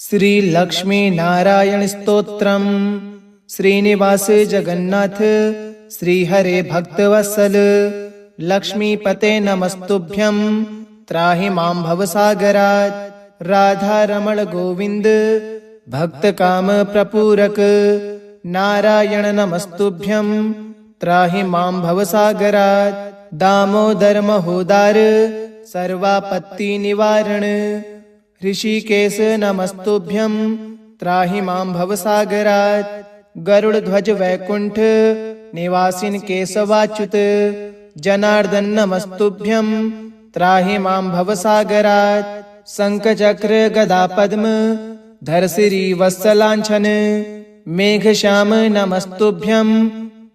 श्री लक्ष्मी नारायण स्तोत्रम। श्रीनिवास जगन्नाथ श्री हरे भक्तवत्सल लक्ष्मीपते नमस्तुभ्यं त्राहि मां भवसागरात्। राधा रमण गोविंद भक्त काम प्रपूरक नारायण नमस्तुभ्यं त्राहि मां भवसागरात्। दामोदर महोदार सर्वापत्ति निवारण ऋषिकेश नमस्तुभ्यं त्राहि मां भवसागरात्। गरुड़ध्वज वैकुंठ निवासिन केशवाच्युत जनार्दन नमस्तुभ्यं त्राहि मां भवसागरात्। शंखचक्र गदा पद्म धर श्री वत्सलांछन मेघश्याम नमस्तुभ्यं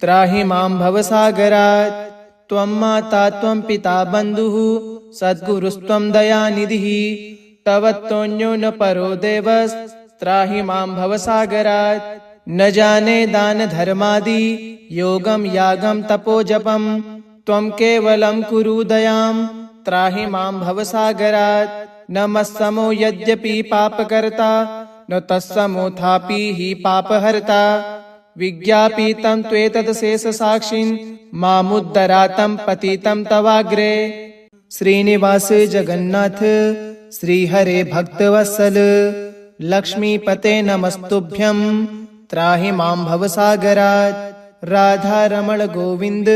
त्राहि मां भवसागरात्। त्वं माता त्वं पिता बन्धुः सद्गुरुस्त्वं दयानिधिः तव तोन्यो न परो देवस्त्राहि मां भवसागरात्। न जाने दान धर्मादि योगम यागम तपोजपम त्वं केवलं कुरु दयां त्राहि मां भवसागरात्। न मत्समो यद्यपि पापकर्ता न तत्समोऽथापि हि पापहर्ता विज्ञापितं त्वेतदशेष साक्षिन् मामुद्धरातं पतितं तवाग्रे। श्रीनिवास जगन्नाथ श्री हरे भक्तवत्सल लक्ष्मीपते नमस्तुभ्यं त्राहि मां भवसागरात्। राधा रमण गोविंद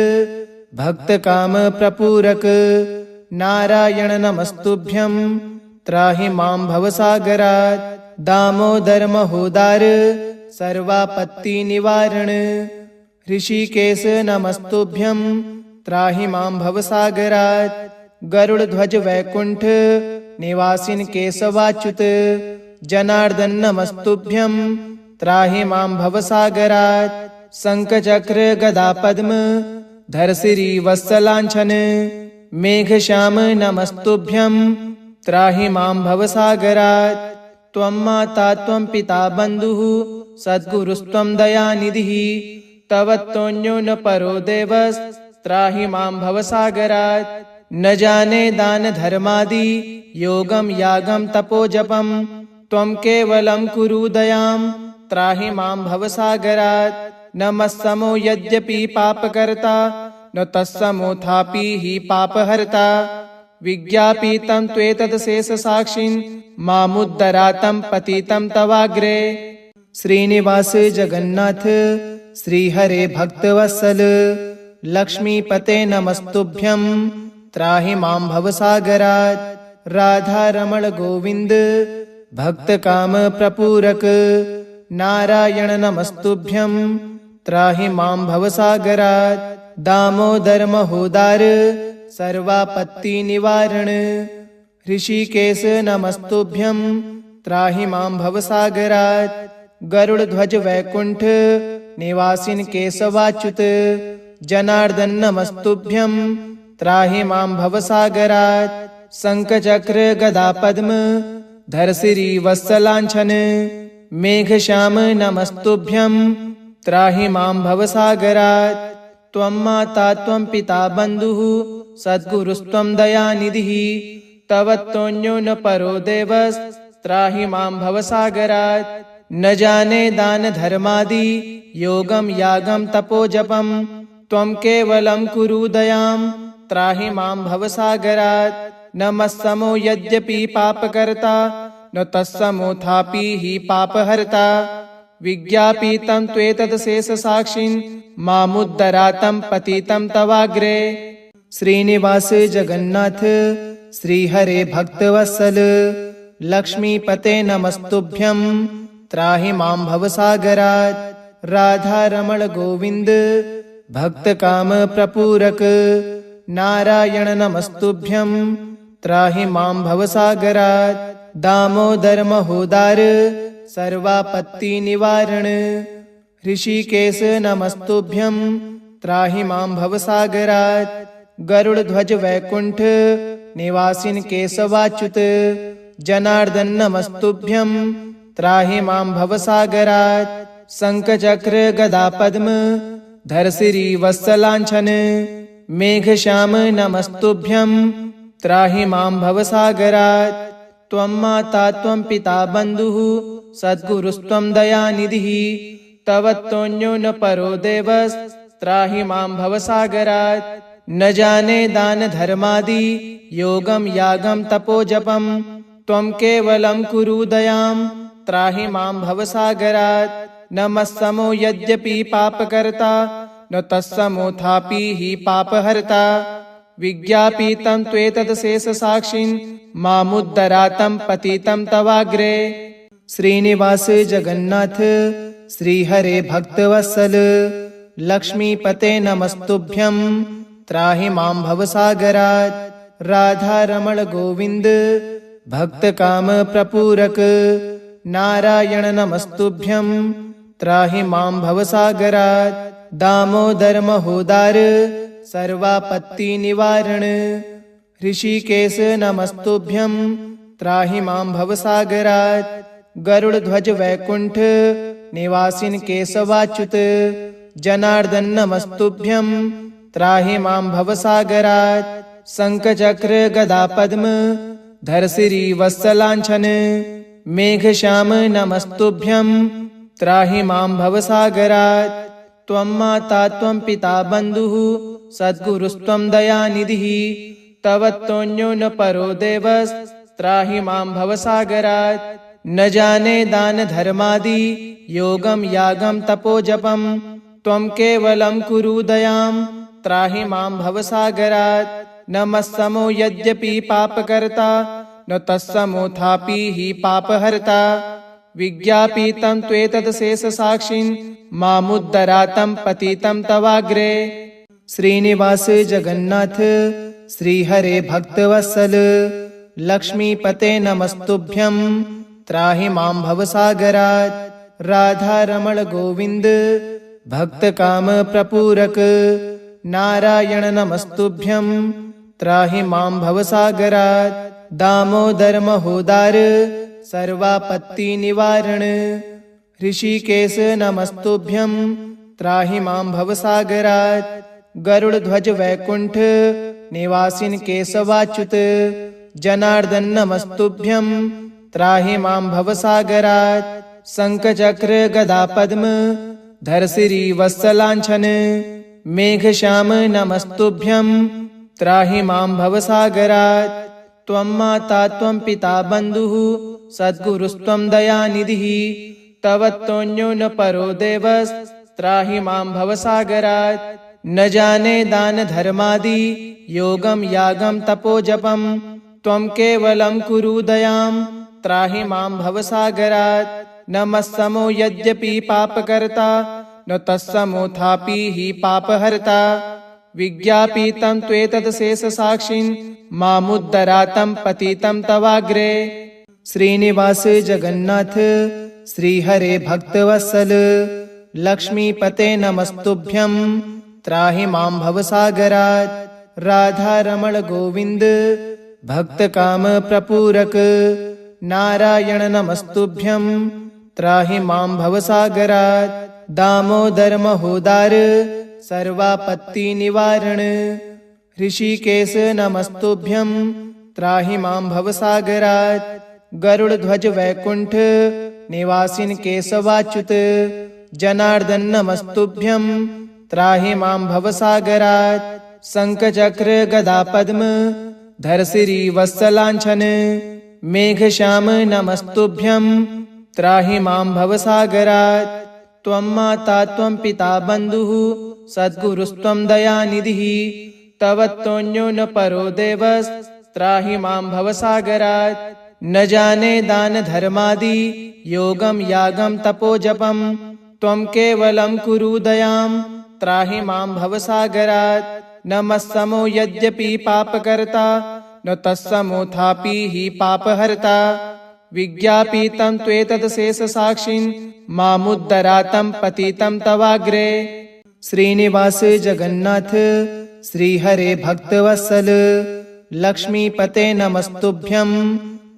भक्त काम प्रपूरक नारायण नमस्तुभ्यं त्राहि मां भवसागरात्। दामोदर महोदार सर्वापत्ति निवारण ऋषिकेश नमस्तुभ्यं त्राहि मां भवसागरात्। गरुड़ध्वज वैकुंठ निवासिन केशवाच्युत जनार्दन नमस्तुभ्यं त्राहि मां भवसागरात्। शंखचक्र गदा पद्म धर श्री वत्सलांछन मेघश्याम नमस्तुभ्यं त्राहि मां भवसागरात्। त्वं माता त्वं पिता बन्धुः सद्गुरुस्त्वं दयानिधिः तव तोन्यो न परो देवस्त्राहि मां भवसागरात्। न जाने दान धर्मादि योगम यागम तपोजपम त्वं केवलं कुरु दयां त्राहि मां भवसागरात्। न मत्समो यद्यपि पापकर्ता न तत्समोऽथापि हि पापहर्ता विज्ञापितं त्वेतदशेष साक्षिन् मामुद्धरातं पतितं तवाग्रे। श्रीनिवास जगन्नाथ श्री हरे भक्तवत्सल लक्ष्मीपते नमस्तुभ्यं त्राहि मां भवसागरात्। राधा रमण गोविंद भक्त काम प्रपूरक नारायण नमस्तुभ्यं त्राहि मां भवसागरात्। दामोदर महोदार सर्वापत्ति निवारण ऋषिकेश नमस्तुभ्यं त्राहि मां भवसागरात्। गरुड़ध्वज वैकुंठ निवासिन केशवाच्युत जनार्दन नमस्तुभ्यं त्राहि मां भवसागरात्। शंखचक्र गदा पद्म धर श्री वत्सलांछन मेघश्याम नमस्तुभ्यं त्राहि मां भवसागरात्। त्वं माता त्वं पिता बन्धुः सद्गुरुस्त्वं दयानिधिः तव तोन्यो न परो देवस्त्राहि मां भवसागरात्। न जाने दान धर्मादि योगम यागम तपोजपम त्वं केवलं कुरु दयां त्राहि मां भवसागरात्। न मत्समो यद्यपि पापकर्ता न तत्समोऽथापि हि पापहर्ता विज्ञापितं त्वेतदशेष साक्षिन् मामुद्धरातं पतितं तवाग्रे। श्रीनिवास जगन्नाथ श्री हरे भक्तवत्सल लक्ष्मीपते नमस्तुभ्यं त्राहि मां भवसागरात्। राधा रमण गोविंद भक्त काम प्रपूरक नारायण नमस्तुभ्यं त्राहि मां भवसागरात्। दामोदर महोदार सर्वापत्ति निवारण ऋषिकेश नमस्तुभ्यं त्राहि मां भवसागरात्। गरुड़ध्वज वैकुंठ निवासिन केशवाच्युत जनार्दन नमस्तुभ्यं त्राहि मां भवसागरात्। शंखचक्र गदा पद्म धर श्री वत्सलांछन मेघश्याम नमस्तुभ्यं त्राहि मां भवसागरात्। त्वं माता त्वं पिता बन्धुः सद्गुरुस्त्वं दयानिधिः तव तोऽन्यो न परो देवस्त्राहि मां भवसागरात् न जाने दान धर्मादि योगं यागं तपोजपं त्वं केवलं कुरु दयां त्राहि मां भवसागरात् न मत्समो यद्यपि पापकर्ता न तत्समोऽथापि हि पापहर्ता विज्ञापितं त्वेतत् शेषसाक्षिन् मामुद्धरातं पतितं तवाग्रे। श्रीनिवास जगन्नाथ श्रीहरे भक्तवत्सल लक्ष्मीपते नमस्तुभ्यं त्राहि मां भवसागरात् राधारमण गोविन्द भक्तकाम प्रपूरक नारायण नमस्तुभ्यं त्राहि मां भवसागरात् दामोदर महोदार सर्वापत्ति निवारण ऋषिकेश नमस्तुभ्यं त्राहि मां भवसागरात् गरुड़ध्वज वैकुंठ निवासिन केशवाच्युत जनार्दन नमस्तुभ्यं त्राहि मां भवसागरात् शंखचक्र गदा पद्म धर श्री वत्सलांछन मेघश्याम नमस्तुभ्यं त्राहि मां भवसागरात् त्वं माता त्वं पिता बन्धुः सद्गुरुस्त्वं दयानिधिः तव तोऽन्यो न परो देवस्त्राहि मां भवसागरात् न जाने दान धर्मादि योगं यागं तपोजपं त्वं केवलं कुरु दयां त्राहि मां भवसागरात् न मत्समो यद्यपि पापकर्ता न तत्समोऽथापि हि पापहर्ता विज्ञापितं त्वेतत् शेषसाक्षिन् मामुद्धरातं पतितं तवाग्रे। श्रीनिवास जगन्नाथ श्रीहरे भक्तवत्सल लक्ष्मीपते नमस्तुभ्यं त्राहि मां भवसागरात् राधारमण गोविन्द भक्तकाम प्रपूरक नारायण नमस्तुभ्यं त्राहि मां भवसागरात् दामोदर महोदार सर्वापत्ति निवारण ऋषिकेश नमस्तुभ्यं त्राहि मां भवसागरात् गरुड़ध्वज वैकुंठ निवासिन केशवाच्युत जनार्दन नमस्तुभ्यं त्राहि मां भवसागरात् शंखचक्र गदा पद्म धर श्री वत्सलांछन मेघश्याम नमस्तुभ्यं त्राहि मां भवसागरात् त्वं माता त्वं पिता बन्धुः सद्गुरुस्त्वं दयानिधिः तव तोऽन्यो न परो देवस्त्राहि मां भवसागरात् न जाने दान धर्मादि योगं यागं तपोजपं त्वं केवलं कुरु दयां त्राहि मां भवसागरात् न मत्समो यद्यपि पापकर्ता न तत्समोऽथापि हि पापहर्ता विज्ञापितं त्वेतत् शेषसाक्षिन् मामुद्धरातं पतितं तवाग्रे। श्रीनिवास जगन्नाथ श्रीहरे भक्तवत्सल लक्ष्मीपते नमस्तुभ्यं त्राहि मां भवसागरात् राधारमण गोविन्द भक्तकाम प्रपूरक नारायण नमस्तुभ्यं त्राहि मां भवसागरात् दामोदर महोदार सर्वापत्ति निवारण ऋषिकेश नमस्तुभ्यं त्राहि मां भवसागरात् गरुड़ध्वज वैकुंठ निवासिन केशवाच्युत जनार्दन नमस्तुभ्यं त्राहि मां भवसागरात् शंखचक्र गदा पद्म धर श्री वत्सलांछन मेघश्याम नमस्तुभ्यं त्राहि मां भवसागरात् त्वं माता त्वं पिता बन्धुः सद्गुरुस्त्वं दयानिधिः तव तोऽन्यो न परो देवस्त्राहि मां भवसागरात् न जाने दान धर्मादि योगं यागं तपोजपं त्वं केवलं कुरु दयां त्राहि मां भवसागरात् न मत्समो यद्यपि पापकर्ता न तत्समोऽथापि हि पापहर्ता विज्ञापितं त्वेतत् शेषसाक्षिन् मामुद्धरातं पतितं तवाग्रे। श्रीनिवास जगन्नाथ श्रीहरे भक्तवत्सल लक्ष्मीपते नमस्तुभ्यं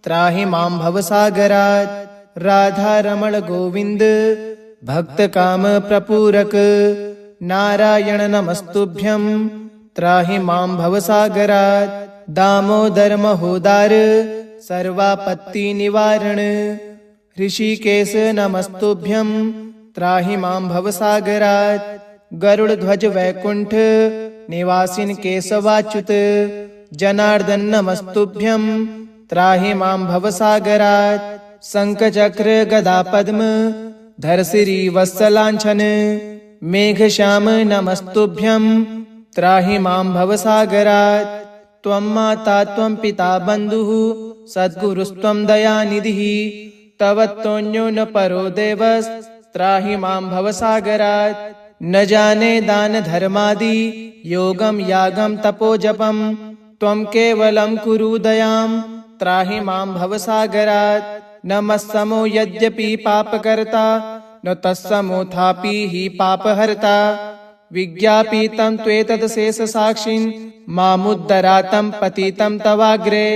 त्राहि मां भवसागरात् राधारमण गोविन्द भक्तकाम प्रपूरक नारायण नमस्तुभ्यं त्राहि मां भवसागरात् दामोदर महोदार सर्वापत्ति निवारण। ऋषिकेश नमस्तुभ्यं त्राहि मां भवसागरात्। गरुड़ध्वज वैकुंठ निवासिन केशवाच्युत। जनार्दन नमस्तुभ्यं त्राहि मां भवसागरात्। शंख चक्र गदा पद्म धर श्री वत्सलांछन। मेघश्याम नमस्तुभ्यं त्राहि मां भवसागरात्। त्वं माता त्वं पिता बन्धुः सद्गुरुस्त्वं दयानिधिः। तव तोऽन्यो न परो देवस्त्राहि मां भवसागरात्। न जाने दान धर्मादि योगम यागम तपो जपम। त्वं केवलं कुरु दयां त्राहि मां भवसागरात्। न मत्समो यद्यपि पापकर्ता न तत्समोऽथापि हि पापहर्ता। विज्ञापितं त्वेतदशेषसाक्षिन् मामुद्धरातं पतितं तवाग्रे।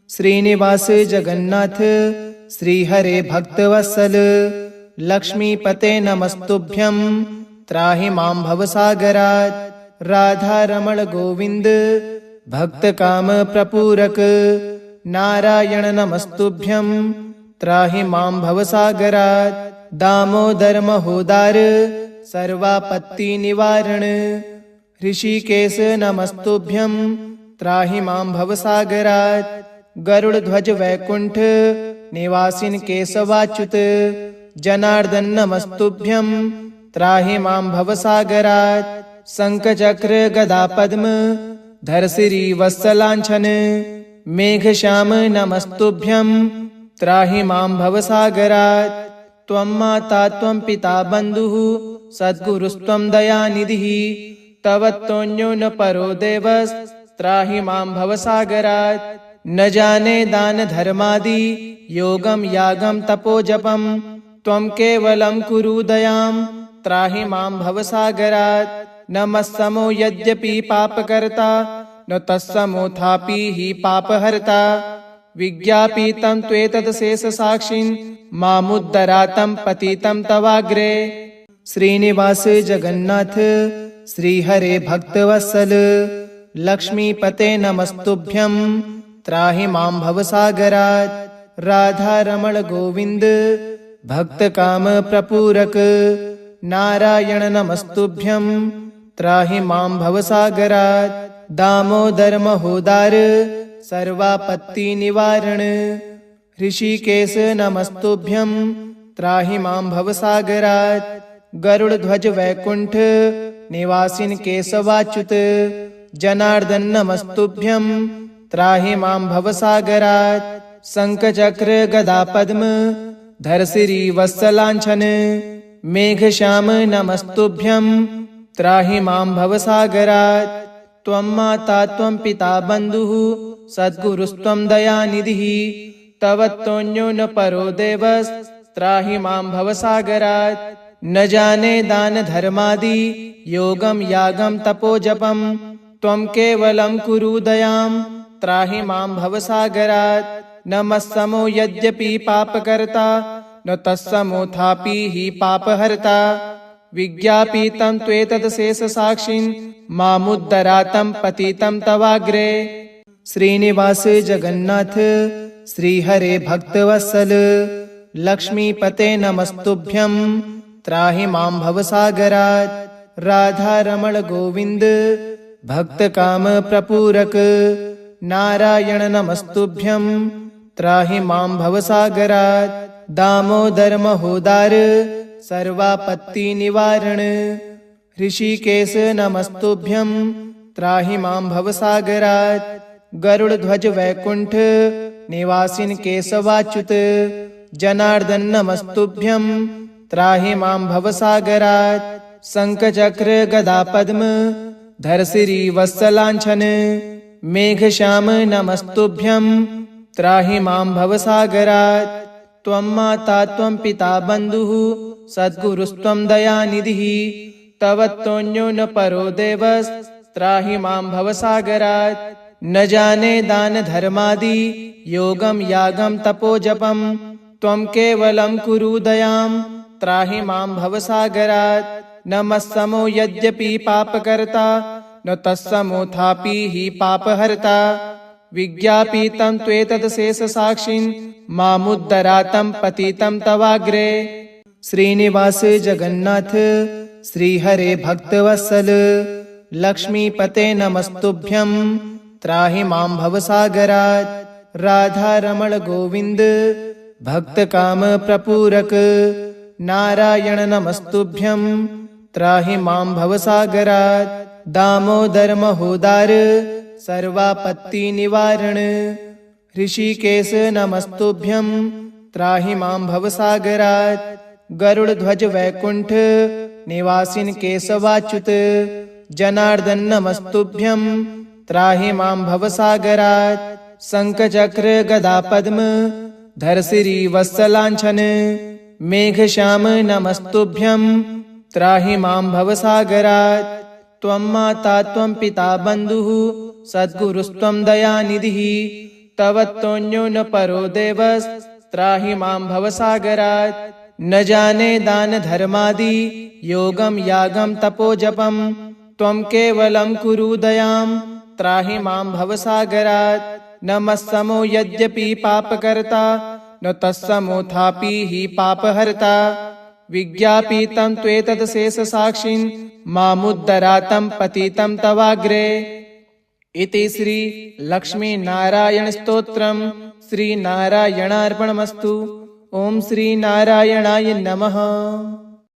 श्रीनिवास जगन्नाथ श्रीहरे भक्तवत्सल। लक्ष्मीपते नमस्तुभ्यं त्राहि मां भवसागरात्। राधा रमण गोविंद भक्तकाम प्रपूरक। नारायण नमस्तुभ्यं त्राहि मां भवसागरात्। दामोदर महोदार सर्वापत्ति निवारण। ऋषिकेश नमस्तुभ्यं त्राहि मां भवसागरात्। गरुड़ध्वज वैकुंठ निवासिन केशवाच्युत। जनार्दन नमस्तुभ्यं त्राहि मां भवसागरात्। शंख चक्र गदा पद्म धर श्री वत्सलांछन। मेघश्याम नमस्तुभ्यं त्राहि मां भवसागरात्। त्वं माता त्वं पिता बन्धुः सद्गुरुस्त्वं दयानिधिः। तव तोऽन्यो न परो देवस्त्राहि मां भवसागरात्। न जाने दान धर्मादि योगम यागम तपो जपम। त्वं केवलं कुरु दयां त्राहि मां भवसागरात्। न मत्समो यद्यपि पापकर्ता न तत्समोऽथापि हि पापहर्ता। विज्ञापितं त्वेतदशेषसाक्षिन् मामुद्धरातं पतितं तवाग्रे। श्रीनिवास जगन्नाथ श्रीहरे भक्तवत्सल। लक्ष्मीपते नमस्तुभ्यं त्राहि मां भवसागरात्। राधा रमण गोविंद भक्तकाम प्रपूरक। नारायण नमस्तुभ्यं त्राहि मां भवसागरात्। दामोदर महोदार सर्वापत्ति निवारण। ऋषिकेश नमस्तुभ्यं त्राहि मां भवसागरात्। गरुड़ध्वज वैकुंठ निवासिन केशवाच्युत। जनार्दन नमस्तुभ्यं त्राहि मां भवसागरात्। शंख चक्र गदा पद्म धर श्री वत्सलांछन। मेघश्याम नमस्तुभ्यं त्राहि मां भवसागरात्। त्वं माता त्वं पिता बन्धुः सद्गुरुस्त्वं दयानिधिः। तव तोऽन्यो न परो देवस्त्राहि मां भवसागरात्। न जाने दान धर्मादि योगम यागम तपो जपम। त्वं केवलं कुरु दयां त्राहि मां भवसागरात्। न मत्समो यद्यपि पापकर्ता न तत्समोऽथापि हि पापहर्ता। विज्ञापितं त्वेतदशेषसाक्षिन् मामुद्धरातं पतितं तवाग्रे। श्रीनिवास जगन्नाथ श्रीहरे भक्तवत्सल। लक्ष्मीपते नमस्तुभ्यं त्राहि मां भवसागरात्। राधा रमण गोविंद भक्तकाम प्रपूरक। नारायण नमस्तुभ्यं त्राहि मां भवसागरात्। दामोदर महोदार सर्वापत्ति निवारण। ऋषिकेश नमस्तुभ्यं त्राहि मां भवसागरात्। गरुड़ध्वज वैकुंठ निवासिन केशवाच्युत। जनार्दन नमस्तुभ्यं त्राहि मां भवसागरात्। शंख चक्र गदा पद्म धर श्री वत्सलांछन। मेघश्याम नमस्तुभ्यं त्राहि मां भवसागरात्। त्वं माता त्वं पिता बन्धुः सद्गुरुस्त्वं दयानिधिः। तव तोऽन्यो न परो देवस्त्राहि मां भवसागरात्। न जाने दान धर्मादि योगम यागम तपो जपम। त्वं केवलं कुरु दयां त्राहि मां भवसागरात्। न मत्समो यद्यपि पापकर्ता न तत्समोऽथापि हि पापहर्ता। विज्ञापितं त्वेतत् शेषसाक्षिन् मामुद्धरातं पतितं तवाग्रे। श्रीनिवास जगन्नाथ श्रीहरे भक्तवत्सल लक्ष्मीपते नमस्तुभ्यं त्राहि मां भवसागरात्। राधा रमण गोविंद भक्त काम प्रपूरक नारायण नमस्तुभ्यं त्राहि मां भवसागरात्। दामोदर महोदार सर्वापत्ति निवारण ऋषिकेश नमस्तुभ्यं त्राहि मां भवसागरात्। गरुड़ ध्वज वैकुंठ निवासिन केशवाच्युत जनार्दन नमस्तुभ्यं त्राहि मां भवसागरात्। शंख चक्र गदा पद्म धर श्री वत्सलांछन मेघश्याम नमस्तुभ्यं त्राहि मां भवसागरात्। त्वं माता त्वं पिता बन्धुः सद्गुरुस्त्वं दयानिधिः तव तोऽन्यो न परो देवस् त्राहि मां भवसागरात्। न जाने दान धर्मादि योगम यागम तपोजपम त्वं केवलं कुरु दयां त्राहि मां भवसागरात्। न मत्समो यद्यपि पापकर्ता न तत्समोऽथापि हि पापहर्ता। विज्ञापितं त्वेतत् शेषसाक्षिन् मामुद्धरातं पतितं तवाग्रे। इति श्री लक्ष्मी नारायण स्तोत्रम श्री नारायणार्पणमस्तु। ओम श्री नारायणाय नमः।